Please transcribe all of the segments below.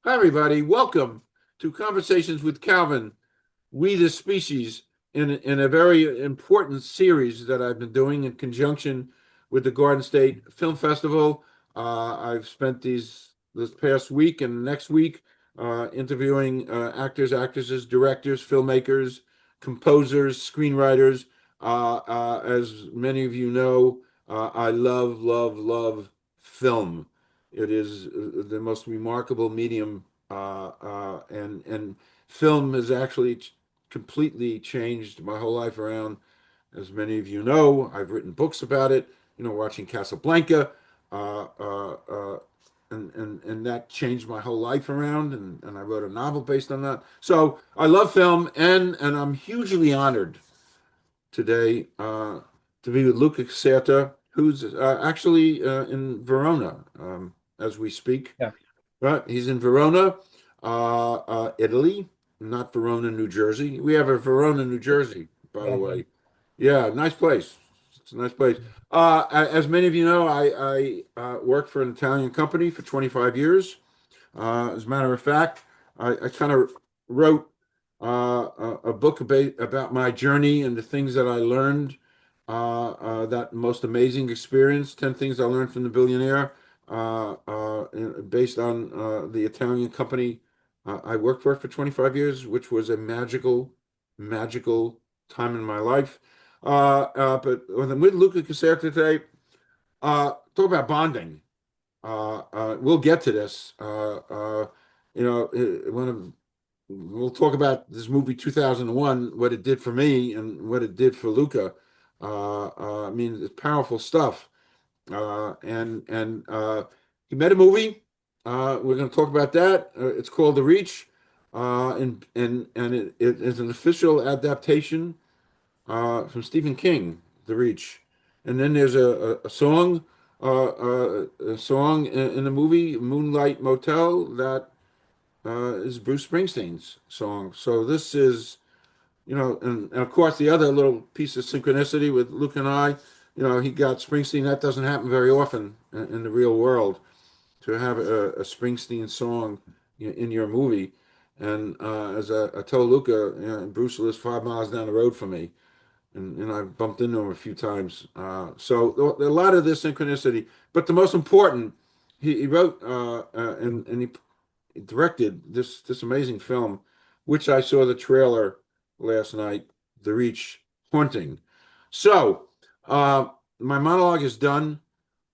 Hi, everybody. Welcome to Conversations with Calvin, We the Species, in a very important series that I've been doing in conjunction with the Garden State Film Festival. I've spent this past week and next week interviewing actors, actresses, directors, filmmakers, composers, screenwriters. As many of you know, I love, love, love film. It is the most remarkable medium, and film has actually completely changed my whole life around. As many of you know, I've written books about it. Watching Casablanca, uh, uh, uh, and that changed my whole life around. And I wrote a novel based on that. So I love film, and I'm hugely honored today to be with LUCA CASERTA, who's actually in Verona as we speak. Yeah. Right, he's in Verona, Italy, not Verona, New Jersey. We have a Verona, New Jersey, by the way. Yeah, nice place. It's a nice place. As many of you know, I worked for an Italian company for 25 years. As a matter of fact, I kind of wrote a book about my journey and the things that I learned, that most amazing experience, 10 things I learned from the billionaire, based on the Italian company I worked for 25 years, which was a magical, magical time in my life. But when I'm with Luca Caserta today, talk about bonding. We'll get to this. One of we'll talk about this movie 2001, what it did for me and what it did for Luca. I mean, it's powerful stuff. And he made a movie. We're going to talk about that. It's called The Reach, and it is an official adaptation from Stephen King, The Reach. And then there's a song in the movie Moonlight Motel that is Bruce Springsteen's song. So this is, and of course the other little piece of synchronicity with Luke and I, he got Springsteen. That doesn't happen very often in the real world to have a Springsteen song in your movie. And as I told Luca, Bruce lives 5 miles down the road from me, and I've bumped into him a few times. So a lot of this synchronicity, but the most important, he wrote and he directed this amazing film, which I saw the trailer last night, The Reach, Haunting. So my monologue is done.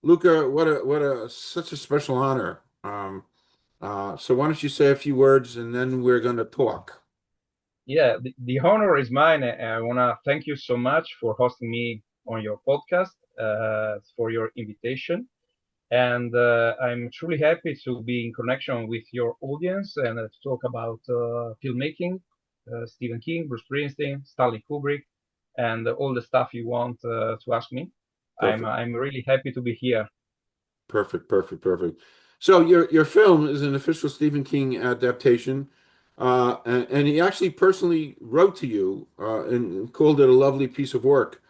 Luca, what a such a special honor. So why don't you say a few words and then we're going to talk. Yeah, the honor is mine. I want to thank you so much for hosting me on your podcast, for your invitation. And I'm truly happy to be in connection with your audience and to talk about filmmaking, Stephen King, Bruce Springsteen, Stanley Kubrick, and all the stuff you want to ask me. Perfect. I'm really happy to be here. Perfect, perfect, perfect. So your film is an official Stephen King adaptation, and he actually personally wrote to you and called it a lovely piece of work,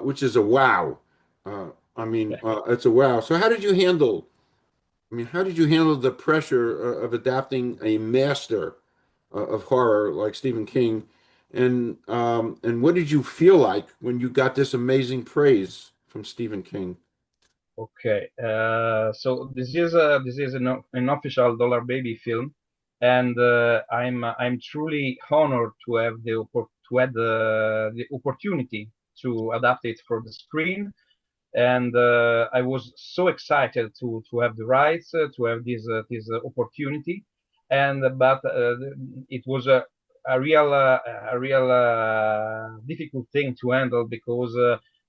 which is a wow. I mean, it's a wow. So how did you handle? I mean, how did you handle the pressure of adapting a master of horror like Stephen King, and what did you feel like when you got this amazing praise from Stephen King? Okay, so this is an official Dollar Baby film, and I'm truly honored to have the opportunity to adapt it for the screen, and I was so excited to have the rights to have this opportunity, and but it was a real difficult thing to handle because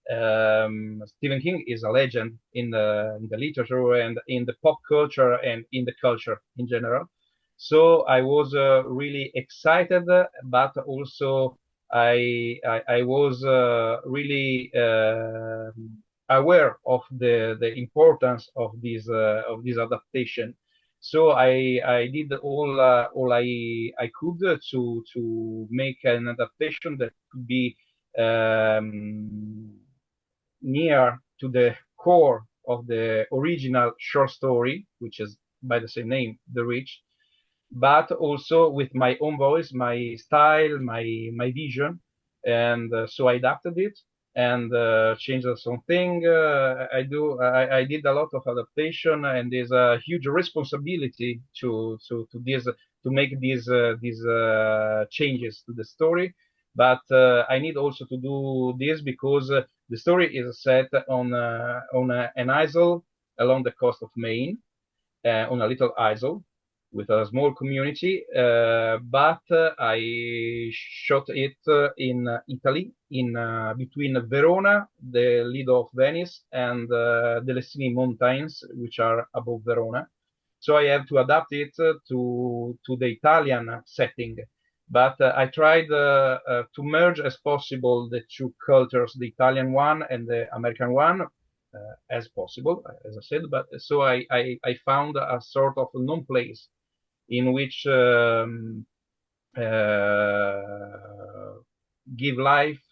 Stephen King is a legend in the literature and in the pop culture and in the culture in general. So I was really excited, but also I was really aware of the importance of this adaptation. So I did all I could to make an adaptation that could be um, near to the core of the original short story, which is by the same name, The Reach. but also with my own voice, my style, my vision, and so I adapted it and changed something. I did a lot of adaptation, and there's a huge responsibility to make these changes to the story. But I need also to do this because the story is set on an isle along the coast of Maine, on a little isle with a small community, but I shot it in Italy, in between Verona, the Lido of Venice, and the Lessini Mountains, which are above Verona. So I have to adapt it to the Italian setting. But I tried to merge as possible the two cultures, the Italian one and the American one, as possible, as I said. But so I found a sort of known place in which give life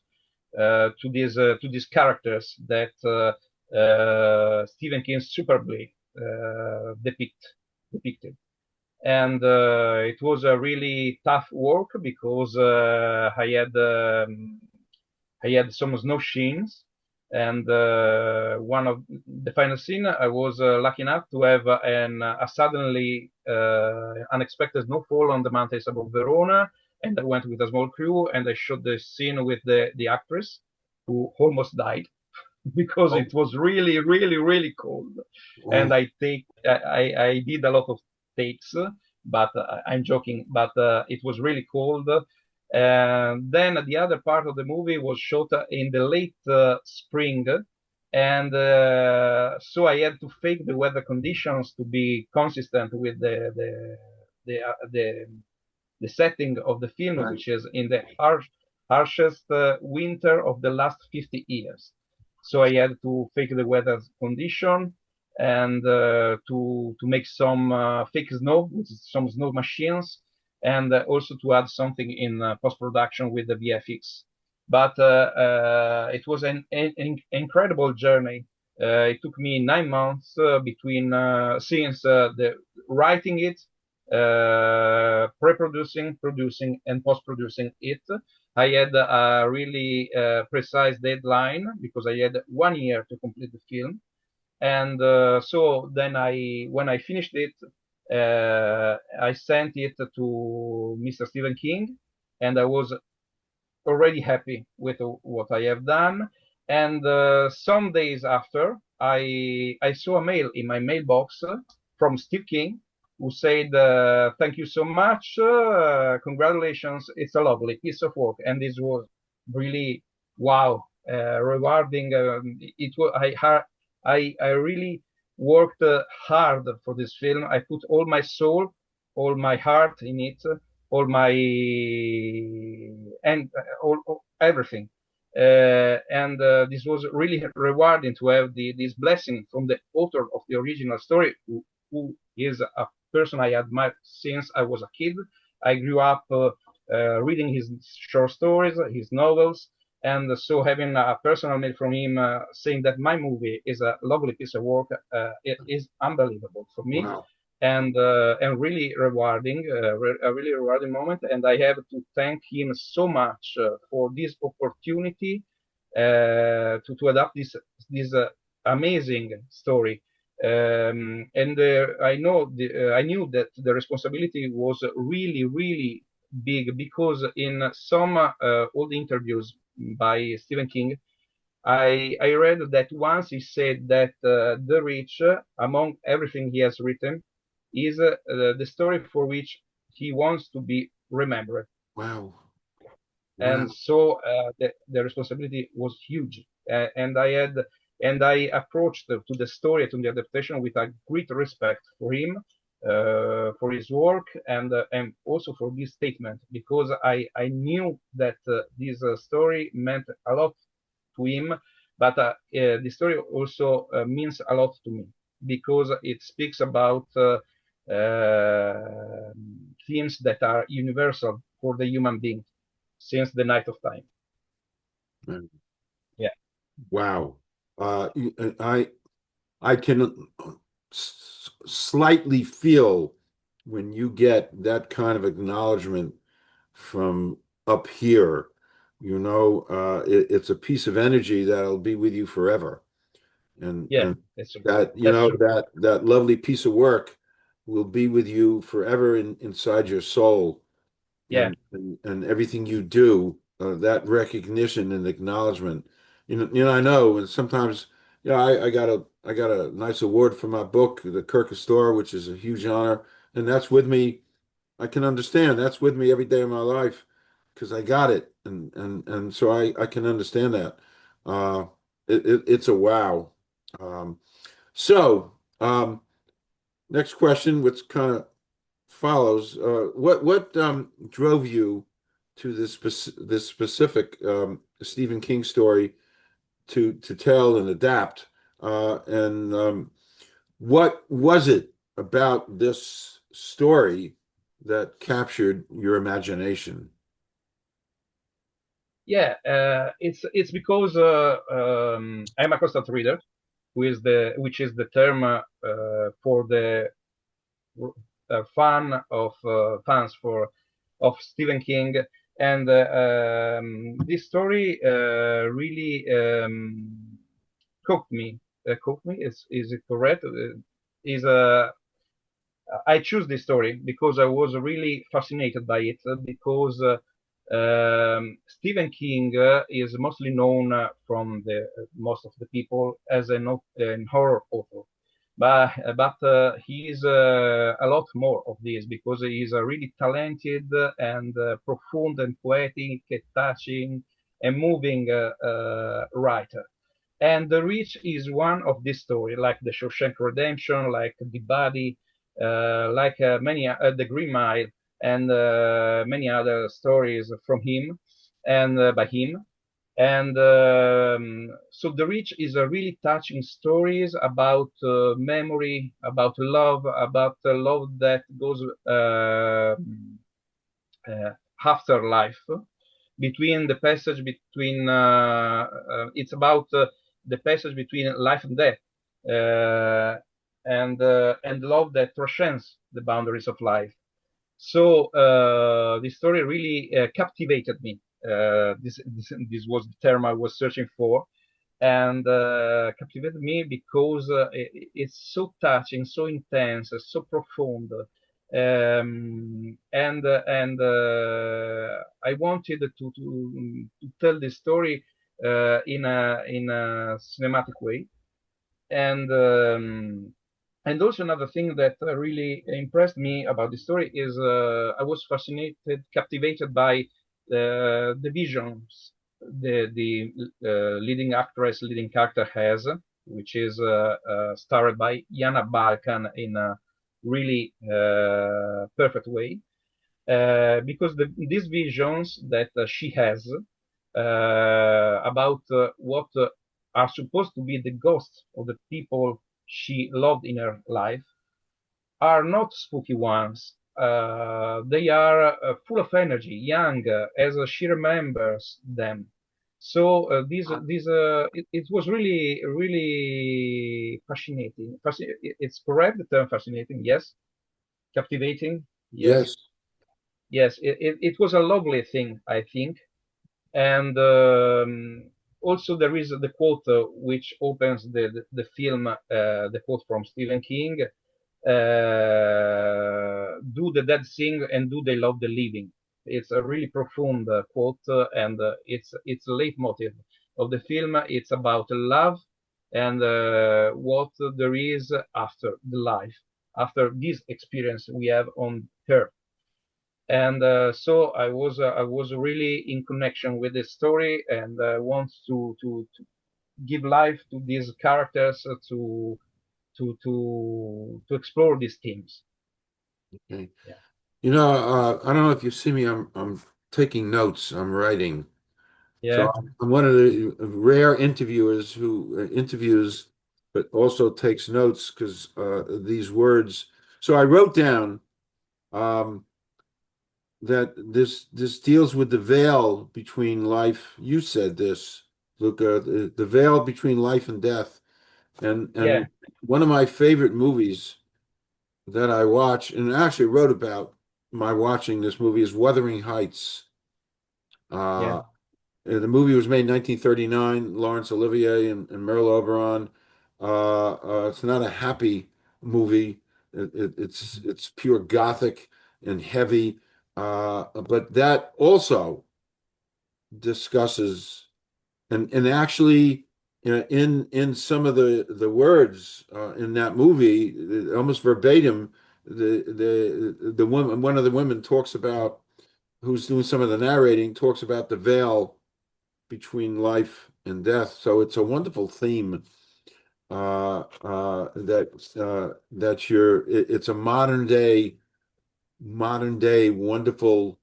to these characters that Stephen King superbly depicted. And it was a really tough work because I had some snow machines, and one of the final scene, I was lucky enough to have a suddenly unexpected snowfall on the mountains above Verona, and I went with a small crew, and I shot the scene with the actress who almost died because it was really, really, really cold. And I did a lot of takes, but I'm joking. But it was really cold. And then the other part of the movie was shot in the late spring, and so I had to fake the weather conditions to be consistent with the setting of the film, Right. which is in the harshest winter of the last 50 years. So I had to fake the weather condition and to make some fake snow with some snow machines, and also to add something in post-production with the VFX. But it was an incredible journey. It took me 9 months between since the writing it, pre-producing, producing, and post-producing it. I had a really precise deadline because I had 1 year to complete the film. And so then when I finished it, I sent it to Mr. Stephen King, and I was already happy with what I have done. And some days after, I saw a mail in my mailbox from Steve King, who said, "Thank you so much, congratulations, it's a lovely piece of work." And this was really wow, rewarding. It was I really worked hard for this film. I put all my soul, all my heart in it, all my and all everything. And this was really rewarding to have this blessing from the author of the original story, who is a person I admire since I was a kid. I grew up reading his short stories, his novels, and so having a personal mail from him saying that my movie is a lovely piece of work, it is unbelievable for me. Wow. And really rewarding, a really rewarding moment. And I have to thank him so much for this opportunity to adapt this amazing story. And I knew that the responsibility was really, really big because in some old interviews by Stephen King, I read that once he said that The Rich, among everything he has written, is the story for which he wants to be remembered. Wow. And Wow. so the responsibility was huge. And I approached to the story, to the adaptation, with a great respect for him, for his work, and also for this statement, because I knew that this story meant a lot to him, but the story also means a lot to me because it speaks about themes that are universal for the human being since the night of time. Mm. Yeah. Wow. I can slightly feel when you get that kind of acknowledgement from up here, it's a piece of energy that'll be with you forever. Yeah, And that's true. that, That's true. that lovely piece of work will be with you forever inside your soul. Yeah, And everything you do, that recognition and acknowledgement. I know, and sometimes, I got a nice award for my book, the Kirkus Store, which is a huge honor, and that's with me. I can understand that's with me every day of my life because I got it, and so I can understand that. Uh, it's a wow. Um, so, next question, which kind of follows. What drove you to this specific Stephen King story to tell and adapt? And what was it about this story that captured your imagination? yeah. It's because I'm a constant reader, which is the term for the fans for of Stephen King, and this story really cooked me. Cooked me is it correct? Is I choose this story because I was really fascinated by it because Stephen King is mostly known from the most of the people as an horror author, but he is a lot more of this because he is a really talented and profound and poetic, touching and moving writer. And The Reach is one of this story, like the Shawshank Redemption, like The Body, like many The Green Mile, and many other stories from him and by him. And so The Reach is a really touching stories about memory, about love that goes uh, after life, between the passage between it's about the passage between life and death, and love that transcends the boundaries of life. So this story really captivated me. This was the term I was searching for, and captivated me because it's so touching, so intense, so profound, and I wanted to tell this story in a cinematic way, and also another thing that really impressed me about the story is I was fascinated, captivated by the visions the leading actress, leading character has, which is starred by Jana Balkan in a really perfect way, because these visions that she has about what are supposed to be the ghosts of the people she loved in her life are not spooky ones. They are full of energy, young, as she remembers them. So it was really fascinating. It's correct, the term fascinating. Yes, captivating. Yes, Yes. yes. It was a lovely thing, I think. And also there is the quote which opens the film, the quote from Stephen King, do the dead sing and do they love the living. It's a really profound quote, and it's a leitmotiv of the film. It's about love and what there is after the life, after this experience we have on earth. And so I was really in connection with this story, and want to give life to these characters, to explore these themes. Okay. Yeah, I don't know if you see me. I'm taking notes. I'm writing. So yeah, I'm one of the rare interviewers who interviews, but also takes notes because these words. So I wrote down um, that this deals with the veil between life. You said this, Luca, the veil between life and death, yeah, and one of my favorite movies. that I watch and actually wrote about my watching this movie is Wuthering Heights. Yeah, Uh, the movie was made in 1939. Laurence Olivier and Merle Oberon. It's not a happy movie. It's pure gothic and heavy. But that also discusses and actually, in some of the words in that movie, almost verbatim, the woman, one of the women talks about who's doing some of the narrating, talks about the veil between life and death. So it's a wonderful theme that it's a modern day wonderful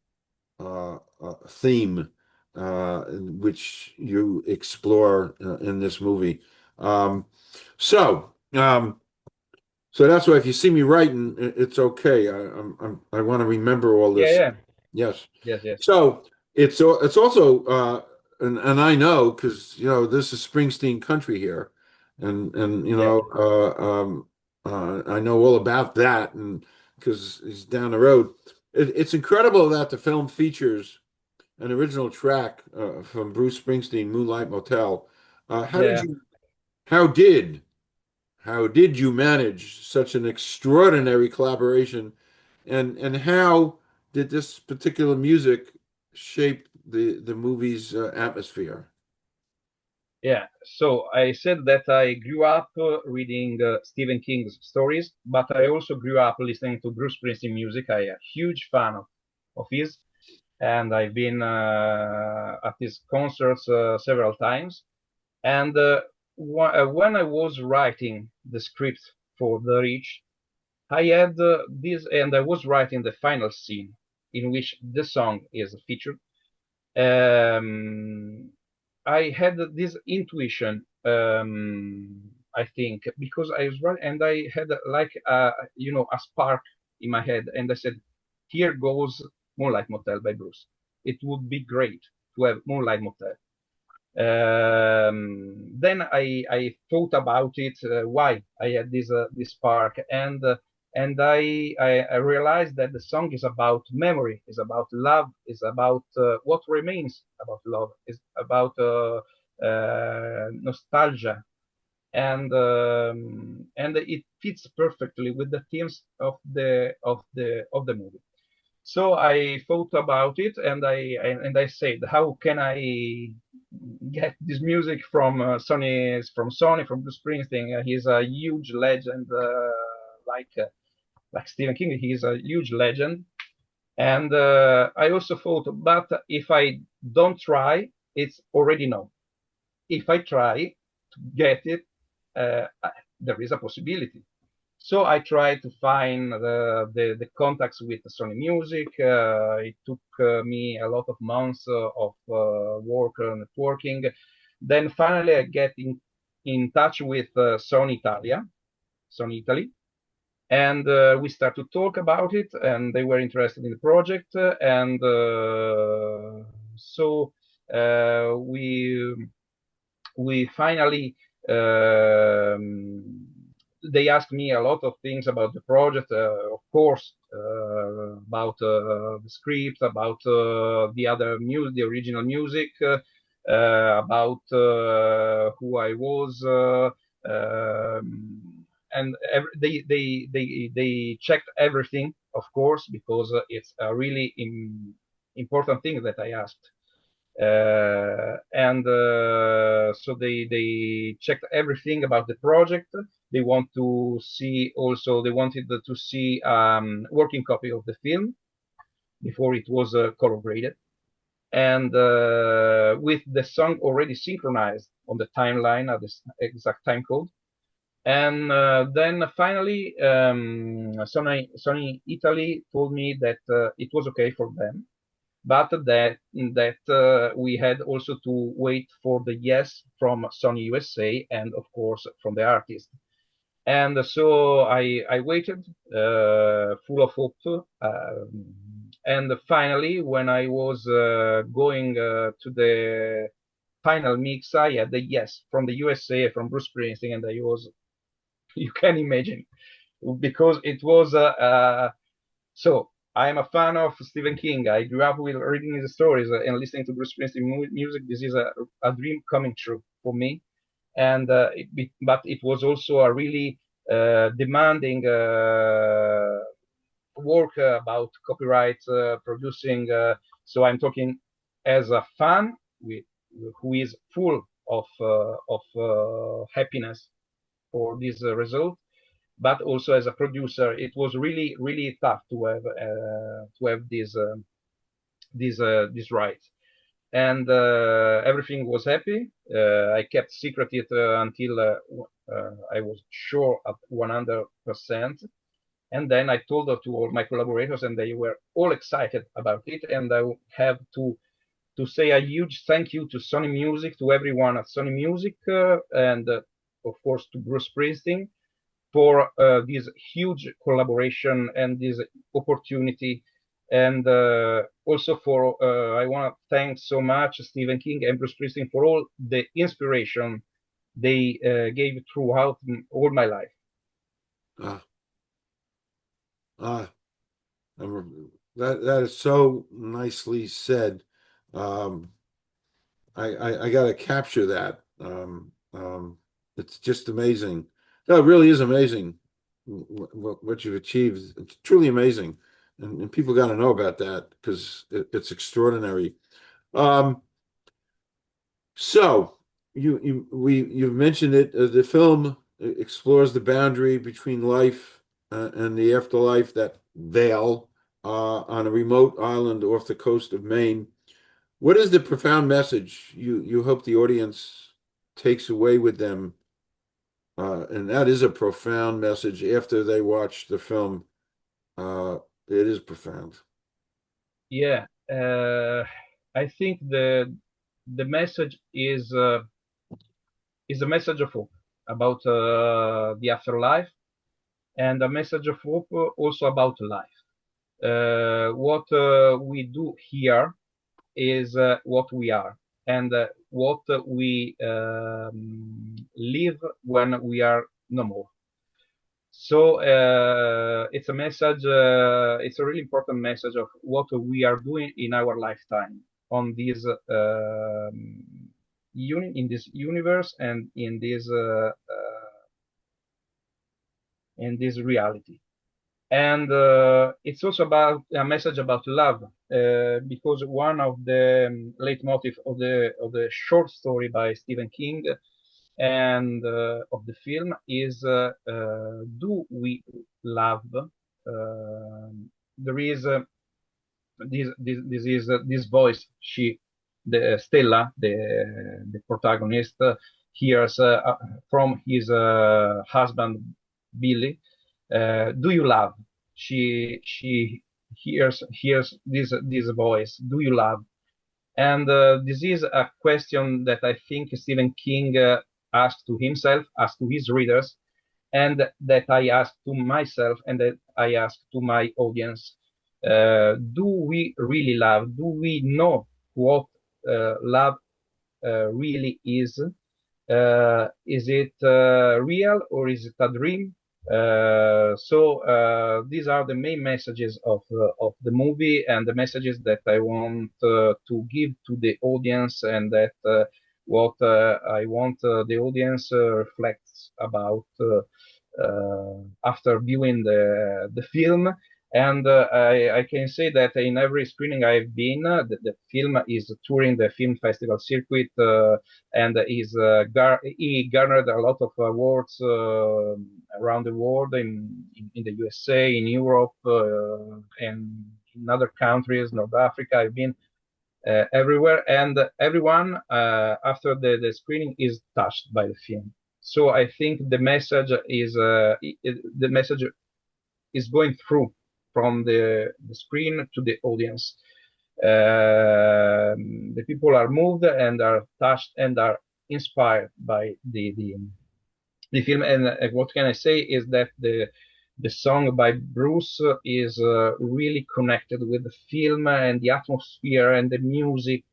theme which you explore in this movie. Um, so um, so that's why if you see me writing, it's okay. I want to remember all yeah, this. yeah, Yes. yes, yes, So it's also and I know because this is Springsteen country here, and yeah, I know all about that, and because he's down the road. It's incredible that the film features an original track from Bruce Springsteen, Moonlight Motel. How did yeah. you how did how did you manage such an extraordinary collaboration, and how did this particular music shape the movie's atmosphere? Yeah, so I said that I grew up reading Stephen King's stories, but I also grew up listening to Bruce Springsteen music. I'm a huge fan of his, and I've been at his concerts several times. And when I was writing the script for The Reach, I had this, and I was writing the final scene in which the song is featured. um, I had this intuition, I think, because I was right, and I had like a spark in my head, and I said, "Here goes Moonlight Motel by Bruce. It would be great to have Moonlight Motel." Then I thought about it, why I had this spark, and I realized that the song is about memory, is about love, is about what remains about love, is about nostalgia, and it fits perfectly with the themes of the movie. So I thought about it, and I said, how can I get this music from Sony, from Bruce Springsteen? He's a huge legend, like Stephen King. He's a huge legend, and I also thought, but if I don't try, it's already known. If I try to get it, uh, there is a possibility. So I tried to find the contacts with Sony Music. It took me a lot of months of work networking. Then finally I get in touch with Sony Italy, and we start to talk about it, and they were interested in the project, and so we finally um, they asked me a lot of things about the project, of course, about the script, about the other music, the original music, about who I was, and they checked everything, of course, because it's a really important thing that I asked. And so they checked everything about the project. They wanted to see working copy of the film before it was color graded, and with the song already synchronized on the timeline at the exact time code. And then finally, Sony Italy told me that it was okay for them, but that we had also to wait for the yes from Sony USA, and of course from the artist. And so I waited, full of hope. And finally, when I was going to the final mix, I had the yes from the USA, from Bruce Springsteen, and I was, you can imagine, because it was so I'm a fan of Stephen King. I grew up with reading his stories and listening to Bruce Springsteen music. This is a dream coming true for me. And but it was also a really demanding work about copyright, producing. So I'm talking as a fan with, who is full of happiness for this result, but also as a producer, it was really really tough to have this right. And everything was happy. I kept secret it until I was sure at 100%. And then I told it to all my collaborators, and they were all excited about it. And I have to say a huge thank you to Sony Music, to everyone at Sony Music, and of course to Bruce Springsteen for this huge collaboration and this opportunity. And also for I want to thank so much Stephen King and Bruce Springsteen for all the inspiration they gave throughout all my life. Ah, ah, that is so nicely said. Um, I got to capture that. It's just amazing. No, it really is amazing what you've achieved. It's truly amazing, and people got to know about that because it's extraordinary. Um, so you've mentioned it. The film explores the boundary between life and the afterlife, that veil on a remote island off the coast of Maine. What is the profound message you hope the audience takes away with them? And that is a profound message after they watch the film. Uh, it is profound. Yeah, I think the message is a message of hope about the afterlife, and a message of hope also about life. What we do here is what we are, and what we live when we are no more. So it's a message, it's a really important message of what we are doing in our lifetime on this in this universe and in this reality. And it's also about a message about love, because one of the leitmotif of the short story by Stephen King and of the film is do we love? There is this voice, she, the Stella, the protagonist, hears from his husband Billy. Do you love? She hears this voice. Do you love? And this is a question that I think Stephen King asked to himself, asked to his readers, and that I asked to myself, and that I asked to my audience. Do we really love? Do we know what love really is? Is it real, or is it a dream? So these are the main messages of the movie, and the messages that I want to give to the audience, and that what I want the audience reflects about after viewing the film. And I can say that in every screening I've been, the film is touring the film festival circuit, and he garnered a lot of awards around the world, in the USA, in Europe, and in other countries, North Africa. I've been everywhere, and everyone after the screening is touched by the film. So I think the message is going through from the screen to the audience. The people are moved and are touched and are inspired by the film. And what can I say is that the song by Bruce is really connected with the film, and the atmosphere and the music,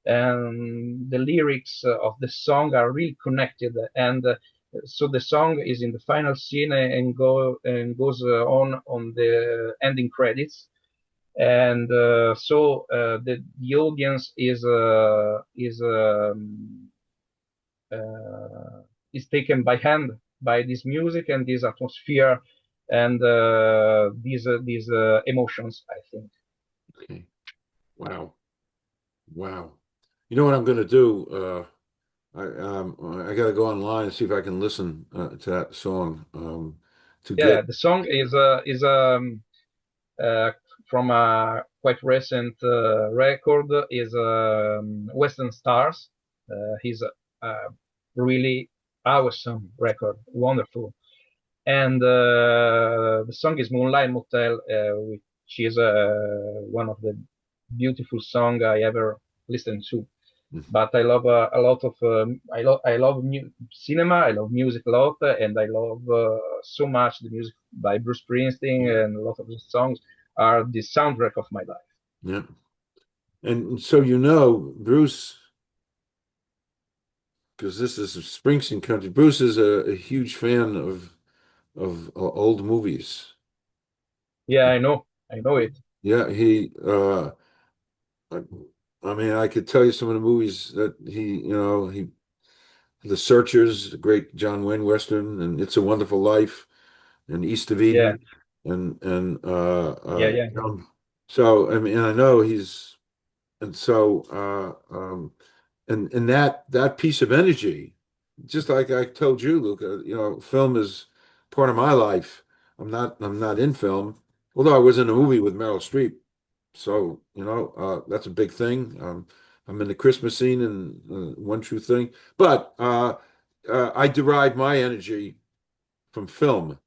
and the lyrics of the song are really connected. And so the song is in the final scene and goes on the ending credits, and the audience is taken by hand by this music and this atmosphere and these emotions, I think. Okay. Wow. Wow. You know what I'm going to do? I got to go online and see if I can listen to that song to Yeah, get. the song is uh, from a quite recent record, is Western Stars. He's a really awesome record, wonderful. And the song is Moonlight Motel, which is one of the beautiful song I ever listened to. But I love a lot of I love cinema. I love music a lot, and I love so much the music by Bruce Springsteen, Yeah. and a lot of the songs are the soundtrack of my life. Yeah. And so you know, Bruce, because this is Springsteen country. Bruce is a huge fan of old movies. Yeah, I know it. Yeah, I, I mean, I could tell you some of the movies that he The Searchers, the great John Wayne Western, and It's a Wonderful Life, and East of Yeah, Eden, and yeah. so I mean, I know he's and so and that piece of energy, just like I told you, Luca, film is part of my life. I'm not in film, although I was in a movie with Meryl Streep. So, that's a big thing. I'm in the Christmas scene and One True Thing. But I derive my energy from film,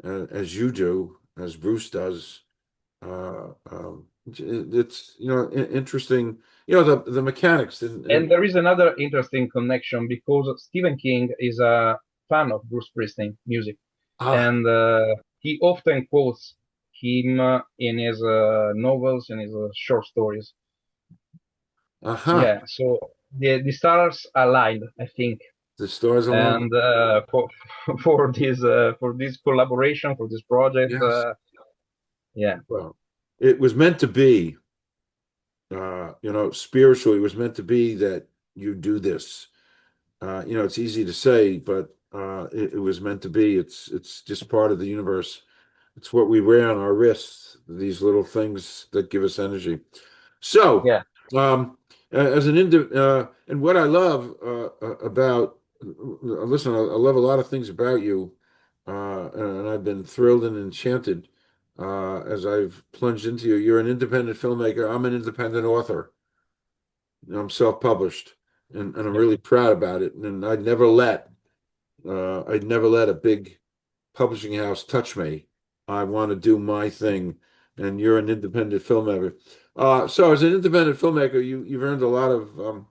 as you do, as Bruce does. It's interesting. The mechanics And and there is another interesting connection because Stephen King is a fan of Bruce Springsteen music, ah and he often quotes him in his novels and his short stories. aha, Yeah, so the stars aligned, I think, the stars align. and for for this collaboration for this project, Yes. yeah, Well, it was meant to be. Spiritually, it was meant to be that you do this. It's easy to say, but it was meant to be. It's just part of the universe. It's what we wear on our wrists, these little things that give us energy. So, yeah, as an and what I love about, listen, I love a lot of things about you, and I've been thrilled and enchanted as I've plunged into you. You're an independent filmmaker. I'm an independent author. I'm self-published, and I'm yeah. really proud about it. And I'd never let a big publishing house touch me. I want to do my thing, and you're an independent filmmaker. So as an independent filmmaker, you've earned a lot of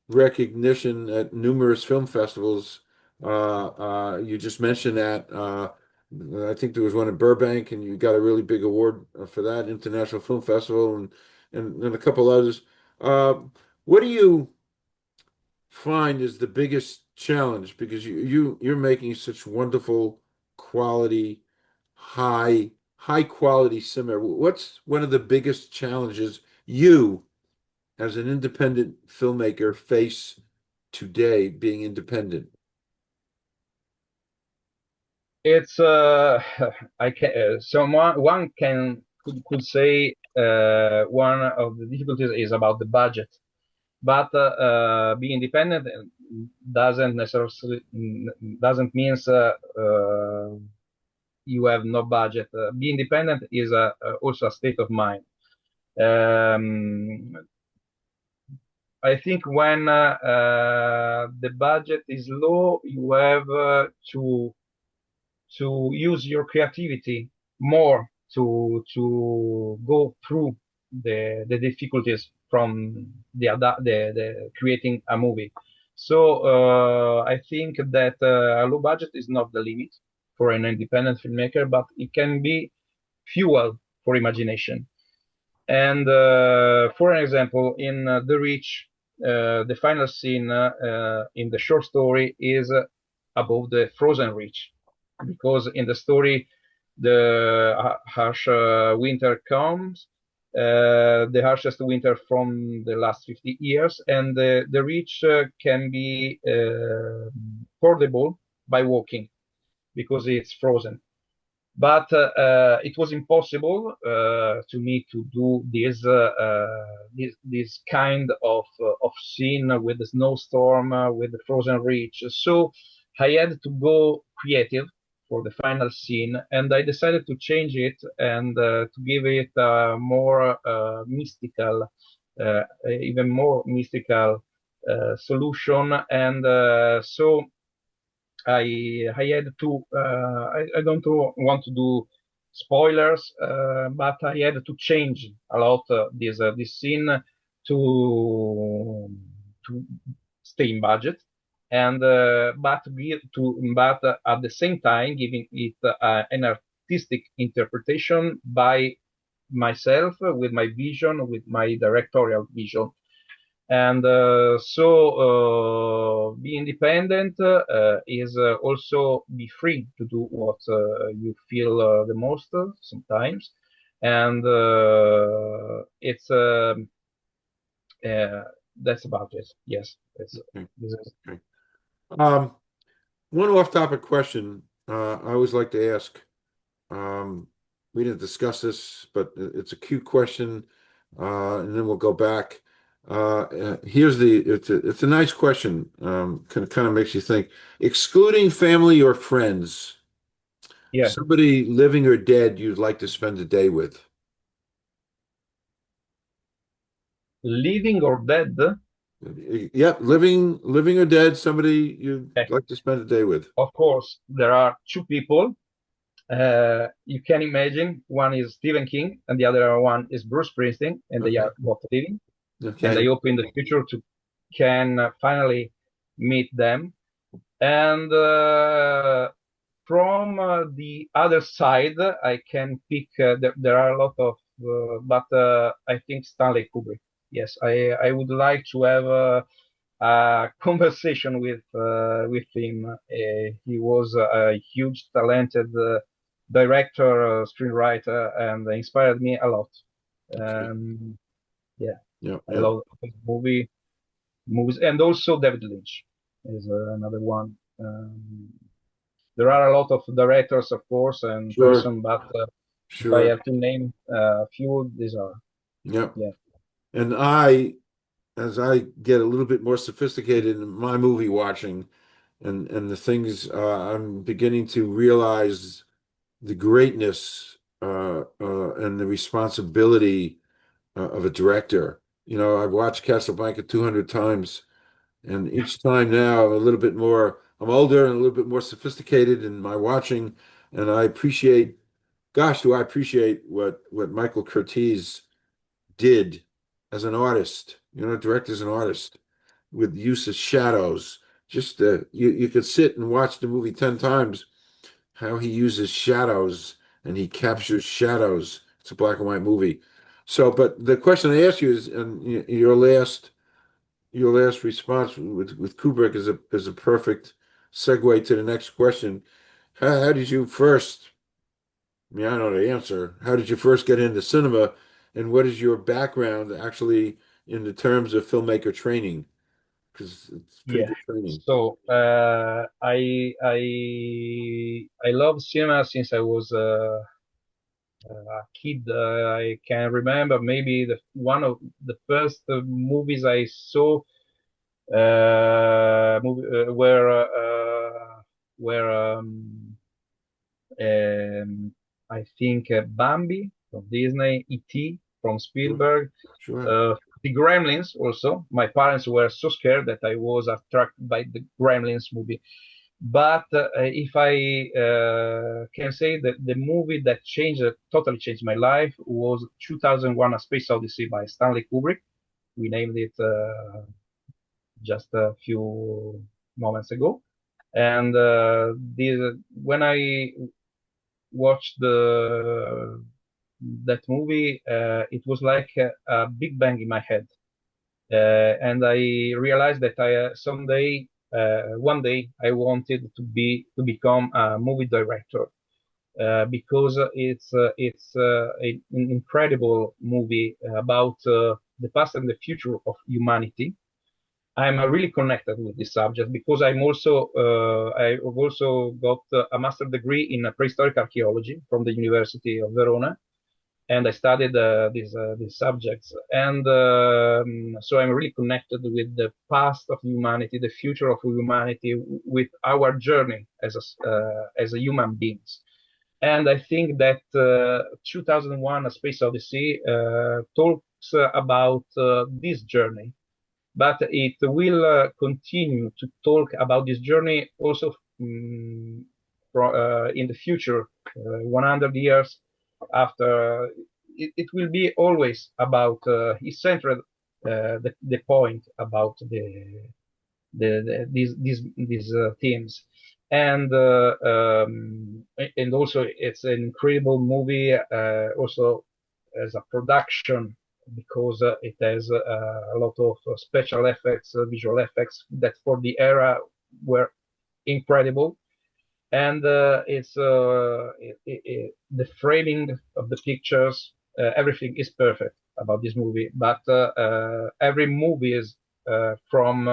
recognition at numerous film festivals. You just mentioned that. I think there was one in Burbank, and you got a really big award for that International Film Festival, and a couple others. Uh, what do you find is the biggest challenge because you're making such wonderful quality, high quality cinema. What's one of the biggest challenges you as an independent filmmaker face today being independent? It's I can someone one can could say one of the difficulties is about the budget, but being independent doesn't necessarily doesn't means you have no budget. Being independent is also a state of mind. Um, I think when the budget is low, you have to use your creativity more to go through the difficulties from the creating a movie. So I think that a low budget is not the limit for an independent filmmaker, but it can be fuel for imagination. And for an example, in The Reach, the final scene in the short story is above the frozen ridge, because in the story the harsh winter comes, the harshest winter from the last 50 years, and the ridge can be fordable by walking because it's frozen. But it was impossible to me to do this kind of scene with the snowstorm, with the frozen ridge. So I had to go creative for the final scene, and I decided to change it and to give it more mystical, even more mystical solution. And so I had to I don't want to do spoilers, but I had to change a lot this scene to stay in budget, and but at the same time giving it an artistic interpretation by myself, with my vision, with my directorial vision. And so be independent is also be free to do what you feel the most sometimes. And it's that's about it. Yes, Okay. this is Okay. Um, One off-topic question I always like to ask. Um, we didn't discuss this, but it's a cute question, and then we'll go back. It's a nice question. Kind of makes you think. Excluding family or friends, yeah. somebody living or dead you'd like to spend a day with. Living or dead? Yep, living or dead, somebody you'd Eh, like to spend a day with. of course, there are two people. You can imagine one is Stephen King and the other one is Bruce Springsteen, and they Okay. are both living. And I Okay. hope in the future to can finally meet them. And from the other side, I can pick. There are a lot of, but I think Stanley Kubrick. Yes, I would like to have a conversation with him. He was a huge, talented director, screenwriter, and inspired me a lot. Okay. Yeah, Yep. I Yep. love his movies, and also David Lynch is another one. There are a lot of directors, of course, and Sure. person, but if I Sure. have to name a few, these are. Yep. Yeah, And as I get a little bit more sophisticated in my movie watching and the things, I'm beginning to realize the greatness and the responsibility of a director. You know, I've watched Casablanca 200 times, and each time now I'm a little bit more, I'm older and a little bit more sophisticated in my watching, and I appreciate, gosh, do I appreciate what Michael Curtiz did as an artist, direct as an artist with use of shadows. Just you could sit and watch the movie 10 times, how he uses shadows and he captures shadows. It's a black and white movie. So, but the question I ask you is, and your last response with Kubrick is a perfect segue to the next question. How did you first? I mean, I don't know the answer. How did you first get into cinema, and what is your background actually in the terms of filmmaker training? Because it's pretty yeah. good training. So I love cinema since I was a kid. I can remember maybe the one of the first movies I saw movie, were um, I think Bambi from Disney, E.T. from Sure, Spielberg, sure. uh, the Gremlins also. My parents were so scared that I was attracted by the Gremlins movie. But if I can say that the movie that totally changed my life was 2001: A Space Odyssey by Stanley Kubrick. We named it just a few moments ago. And when I watched that movie, it was like a big bang in my head. And I realized that I someday one day I wanted to become a movie director because it's an incredible movie about the past and the future of humanity. I'm really connected with this subject because I've also got a master's degree in prehistoric archaeology from the University of Verona, and I studied these subjects, and so I'm really connected with the past of humanity, the future of humanity, with our journey as a human beings. And I think that 2001: A Space Odyssey talks about this journey, but it will continue to talk about this journey also in the future, 100 years after. It will be always about is centered the point about these themes, and also it's an incredible movie also as a production, because it has a lot of special effects, visual effects that for the era were incredible. And the framing of the pictures, everything is perfect about this movie. But every movie is from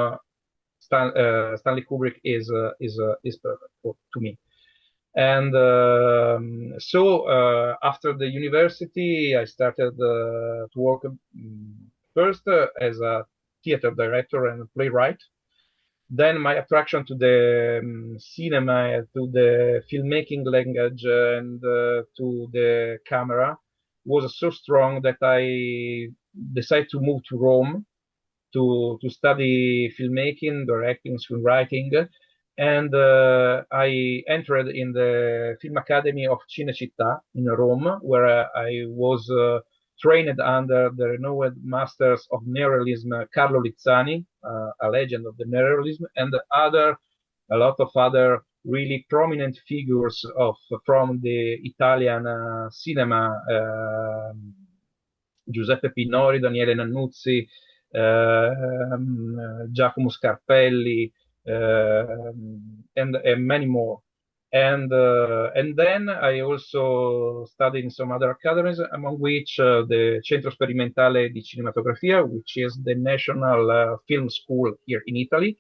Stanley Kubrick is perfect to me. And so after the university, I started to work first as a theater director and playwright. Then my attraction to the cinema, to the filmmaking language, and to the camera was so strong that I decided to move to Rome to study filmmaking, directing, screenwriting. And I entered in the Film Academy of Cinecittà in Rome, where I was trained under the renowned masters of neorealism, Carlo Lizzani, a legend of the neorealism, and a lot of other really prominent figures from the Italian cinema, Giuseppe Pinori, Daniele Nannuzzi, Giacomo Scarpelli, and many more. And then I also studied in some other academies, among which the Centro Sperimentale di Cinematografia, which is the national film school here in Italy,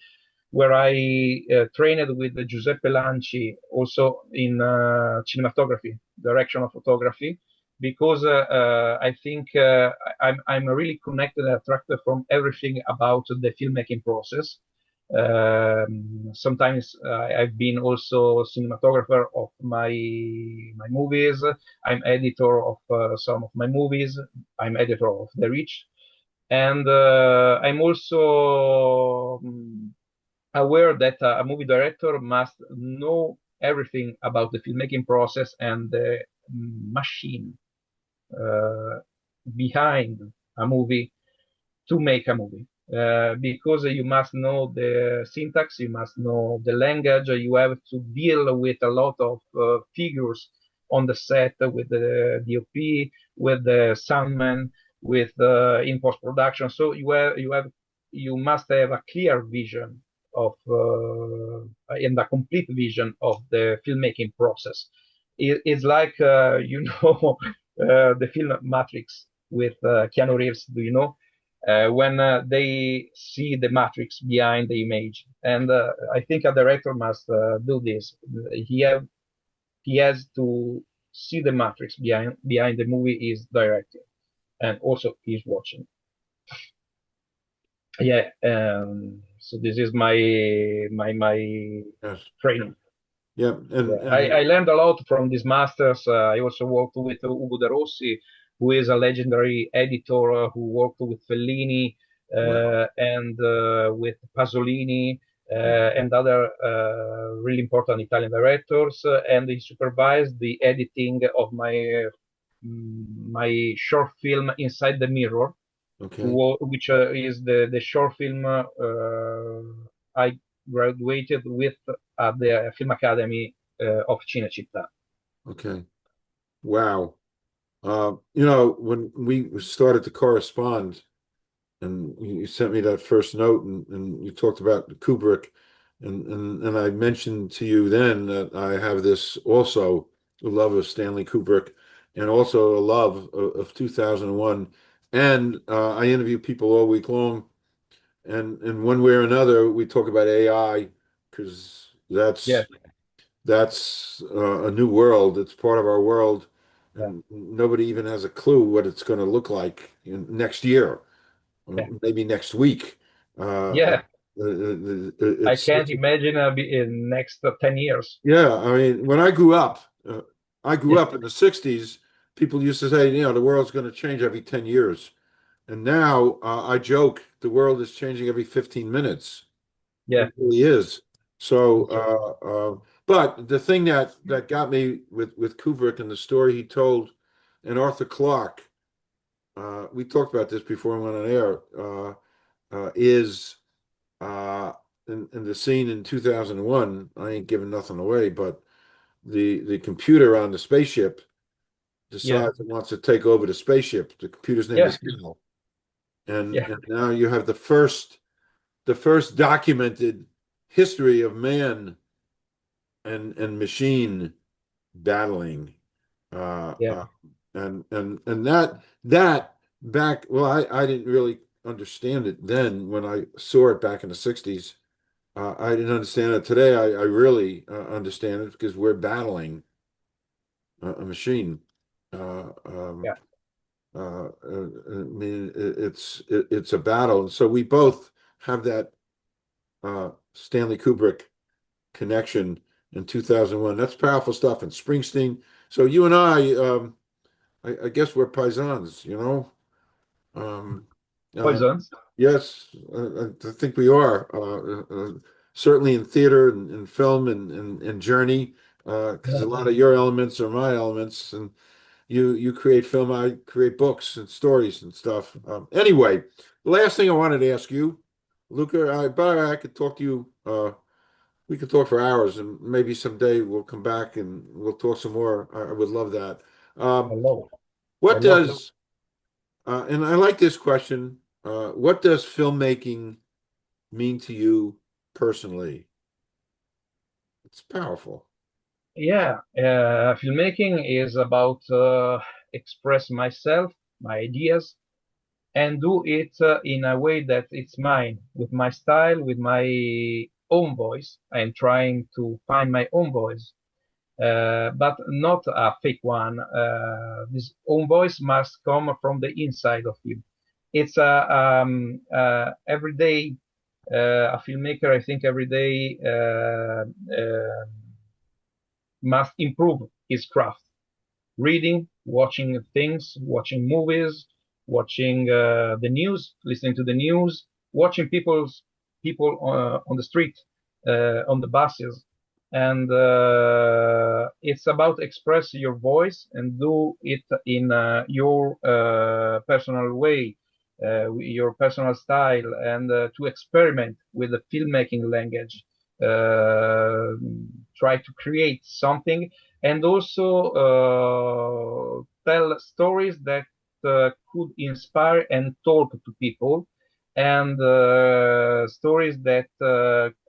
where I trained with Giuseppe Lanci, also in cinematography, direction of photography, because I think I'm really connected and attracted from everything about the filmmaking process. Sometimes I've been also cinematographer of my movies. I'm editor of some of my movies. I'm editor of The Rich, and I'm also aware that a movie director must know everything about the filmmaking process and the machine behind a movie to make a movie. Because you must know the syntax, you must know the language, you have to deal with a lot of figures on the set, with the DOP, with the soundman, with in post-production. So you must have a clear vision of and a complete vision of the filmmaking process. It's like the film Matrix with Keanu Reeves. Do you know? When they see the matrix behind the image. And I think a director must do this. He has to see the matrix behind the movie he's directing, and also he's watching. Yeah. So this is my Yes. training. Yeah, I learned a lot from these masters. I also worked with Ugo De Rossi, who is a legendary editor who worked with Fellini wow. and with Pasolini and other really important Italian directors. And he supervised the editing of my short film Inside the Mirror, Okay. which is the short film I graduated with at the Film Academy of Cinecittà. Okay. Wow. When we started to correspond and you sent me that first note and you talked about Kubrick, And I mentioned to you then that I have this also a love of Stanley Kubrick and also a love of 2001. And I interview people all week long, and in one way or another, we talk about AI because Yeah, that's a new world. It's part of our world, yeah, and nobody even has a clue what it's going to look like next year, or yeah, maybe next week. Uh, yeah. I it's can't imagine in next 10 years. Yeah, I mean, when I grew Yeah, up in the 60s, people used to say, the world's going to change every 10 years. And now I joke the world is changing every 15 minutes. yeah, It really is. So, that's right. but the thing that got me with Kubrick and the story he told and Arthur Clarke, we talked about this before we went on air, is uh, in the scene in 2001. I ain't giving nothing away, but the computer on the spaceship Yeah, decides it wants to take over the spaceship. The computer's name yeah, is Hal, and yeah, and now you have the first documented history of man and machine battling, uh, yeah. uh, and that back. Well, I didn't really understand it then when I saw it back in the 60s. I didn't understand it today. I really understand it because we're battling a machine. Uh, um, Yeah. I mean, it's a battle, and so we both have that Stanley Kubrick connection in 2001. That's powerful stuff. And Springsteen. So you and I guess we're paisans, you know. Um, uh, Poisons. yes, I think we are. Certainly in theater and film and journey, because a Yeah. lot of your elements are my elements, and you create film, I create books and stories and stuff. Anyway, the last thing I wanted to ask you, Luca, I could talk to you. We could talk for hours, and maybe someday we'll come back and we'll talk some more. I would love that. I Um, love it. I what love it. does and I like this question. What does filmmaking mean to you personally? It's powerful. Yeah, filmmaking is about express myself, my ideas, and do it in a way that it's mine, with my style, with my own voice. I'm trying to find my own voice, but not a fake one. This own voice must come from the inside of you. It's a everyday a filmmaker. I think every day must improve his craft reading, watching things, watching movies, watching the news, listening to the news, watching people on the street, on the buses, and it's about express your voice and do it in your personal way, your personal style, and to experiment with the filmmaking language. Uh, Try to create something and also tell stories that could inspire and talk to people and stories that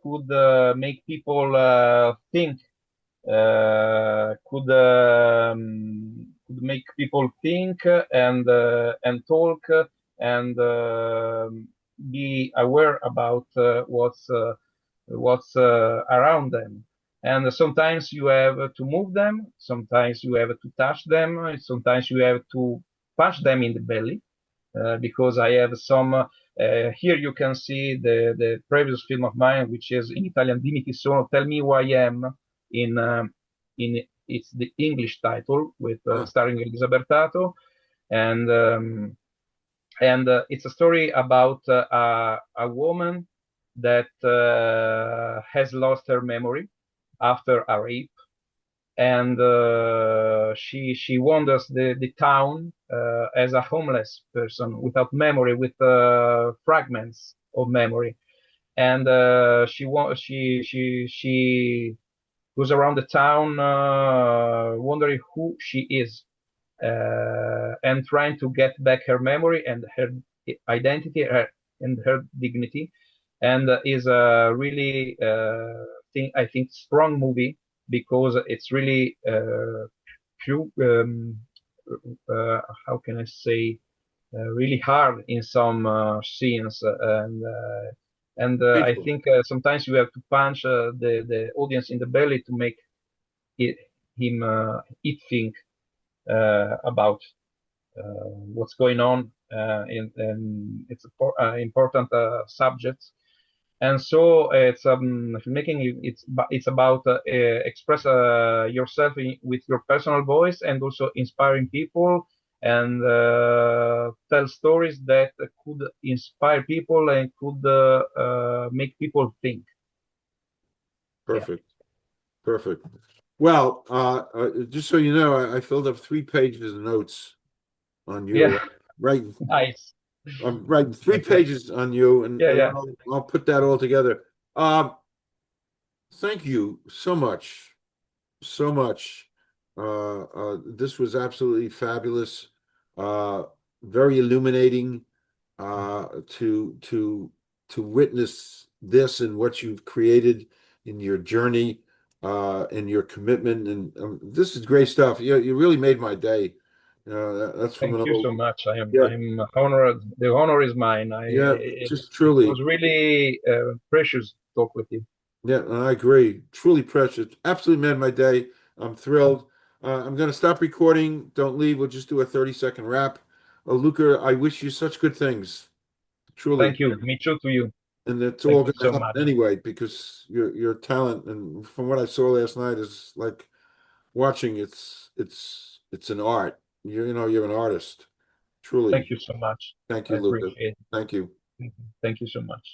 could make people think could make people think and talk and be aware about what's around them. And sometimes you have to move them, sometimes you have to touch them, sometimes you have to punch them in the belly. Because I have some. Here you can see the previous film of mine, which is in Italian Dimmi chi sono, Tell Me Who I Am, in it's the English title with Huh. starring Elisa Bertato, and it's a story about a woman that has lost her memory after a rape, and she wanders the town as a homeless person without memory, with fragments of memory, and she goes around the town wondering who she is and trying to get back her memory and her identity and her dignity. and is a really I think strong movie because it's really pure, how can I say, really hard in some scenes, and I Painful. think sometimes you have to punch the audience in the belly to make it, it think about what's going on in it's important subject. And so it's making it's about express yourself with your personal voice, and also inspiring people, and tell stories that could inspire people and could make people think. Yeah, Perfect. Perfect. Well, just so you know, I filled up 3 pages of notes on yeah, you. Right, nice. I'm writing three Okay. pages on you, Yeah, and yeah. I'll put that all together. Thank you so much, so much. This was absolutely fabulous, uh, very illuminating, to witness this and what you've created in your journey, in your commitment, and this is great stuff. You really made my day. That's from Thank an you old, so much. yeah, I'm honored. The honor is mine. yeah, just It truly. was really precious to talk with you. Yeah, I agree. Truly precious. Absolutely made my day. I'm thrilled. I'm going to stop recording. Don't leave. We'll just do a 30-second wrap. Luca, I wish you such good things. Truly. Thank you. Me too to you. And it's all Thank you going to so happen much. anyway because your talent, and from what I saw last night, is like watching. It's an art. You're an artist. Truly. Thank you so much. Thank I you, Luca. appreciate Thank you. it. Thank you so much.